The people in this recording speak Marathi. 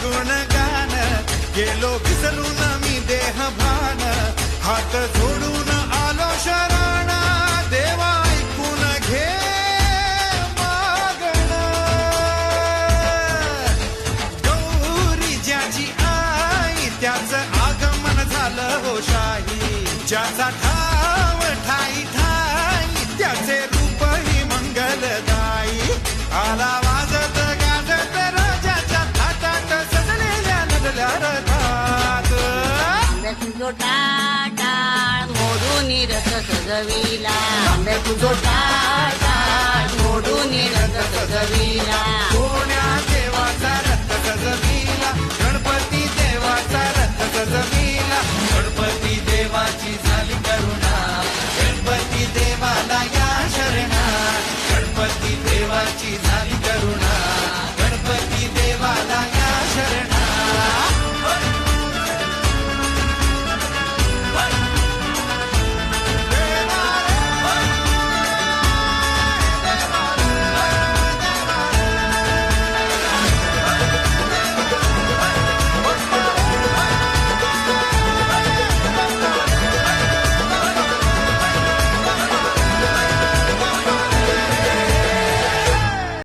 गुणगान गेलो विसरून मी देह भान हात जोडून आलो शरण देवा ऐकून घे मागण गौरी ज्याची आई त्याचं आगमन झालं हो शाही ज्याचा ठाव ठाई ठाई त्याचे रूपही मंगलदायी आला वाजत गाजत राजाच्या थाटात सजलेल्या नडल्या रथात तुझो टाटाळ मोडून रथ सजविला तुझो टाटाळ मोडून रथ सजविला